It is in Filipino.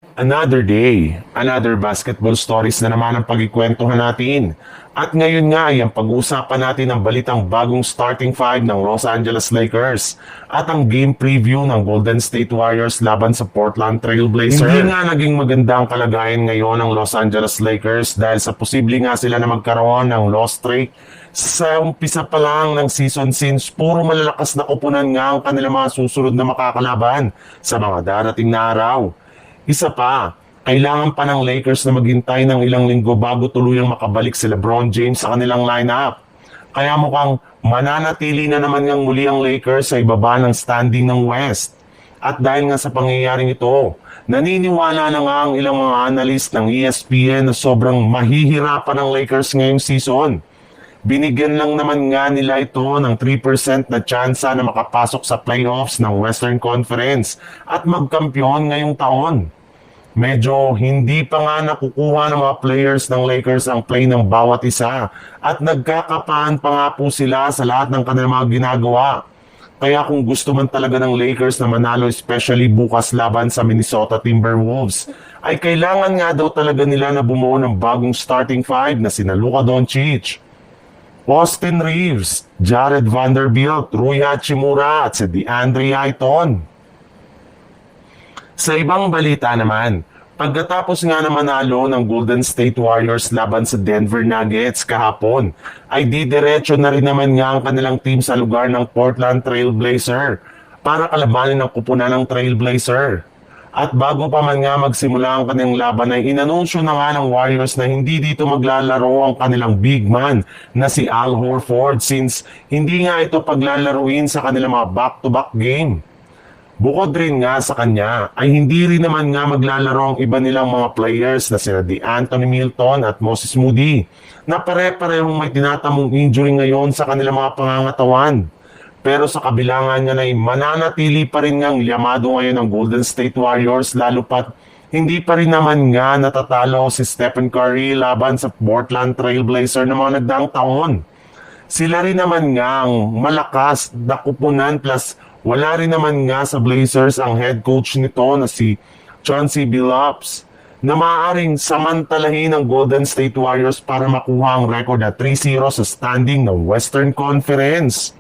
Another day, another basketball stories na naman ang pagkikwentuhan natin. At ngayon nga ay ang pag-uusapan natin ang balitang bagong starting five ng Los Angeles Lakers at ang game preview ng Golden State Warriors laban sa Portland Trail Blazers. Hindi nga naging maganda ang kalagayan ngayon ng Los Angeles Lakers dahil sa posible nga sila na magkaroon ng loss streak sa umpisa pa lang ng season since puro malalakas na kupunan nga ang kanilang mga susunod na makakalaban sa mga darating na araw. Isa pa, kailangan pa ng Lakers na maghintay ng ilang linggo bago tuluyang makabalik si LeBron James sa kanilang lineup. Kaya mukhang mananatili na naman ngang muli ang Lakers sa ibaba ng standing ng West. At dahil nga sa pangyayaring ito, naniniwala na nga ang ilang mga analyst ng ESPN na sobrang mahihirapan ng Lakers ngayong season. Binigyan lang naman nga nila ito ng 3% na tsansa na makapasok sa playoffs ng Western Conference at magkampiyon ngayong taon. Medyo hindi pa nga nakukuha ng mga players ng Lakers ang play ng bawat isa at nagkakapaan pa nga po sila sa lahat ng kanilang mga ginagawa. Kaya kung gusto man talaga ng Lakers na manalo especially bukas laban sa Minnesota Timberwolves, ay kailangan nga daw talaga nila na bumuo ng bagong starting five na sina Luka Doncic, Austin Reeves, Jared Vanderbilt, Rui Hachimura at si DeAndre Ayton. Sa ibang balita naman, pagkatapos nga na manalo ng Golden State Warriors laban sa Denver Nuggets kahapon, ay didiretso na rin naman nga ang kanilang team sa lugar ng Portland Trail Blazer para kalabanin ang kupunan ng Trail Blazer. At bago pa man nga magsimula ang kanilang laban ay inanunsyo na nga ng Warriors na hindi dito maglalaro ang kanilang big man na si Al Horford since hindi nga ito paglalaruin sa kanilang mga back-to-back game. Bukod rin nga sa kanya ay hindi rin naman nga maglalaro ang iba nilang mga players na sina Anthony Milton at Moses Moody na pare-parehong may tinatamong injury ngayon sa kanilang mga pangangatawan. Pero sa kabilangan niya na mananatili pa rin ngang liyamado ngayon ng Golden State Warriors lalo pat hindi pa rin naman nga natatalo si Stephen Curry laban sa Portland Trail Blazer ng mga nagdaang taon. Sila rin naman nga ang malakas na kupunan plus wala rin naman nga sa Blazers ang head coach nito na si Chauncey Billups na maaaring samantalahin ng Golden State Warriors para makuha ang record na 3-0 sa standing ng Western Conference.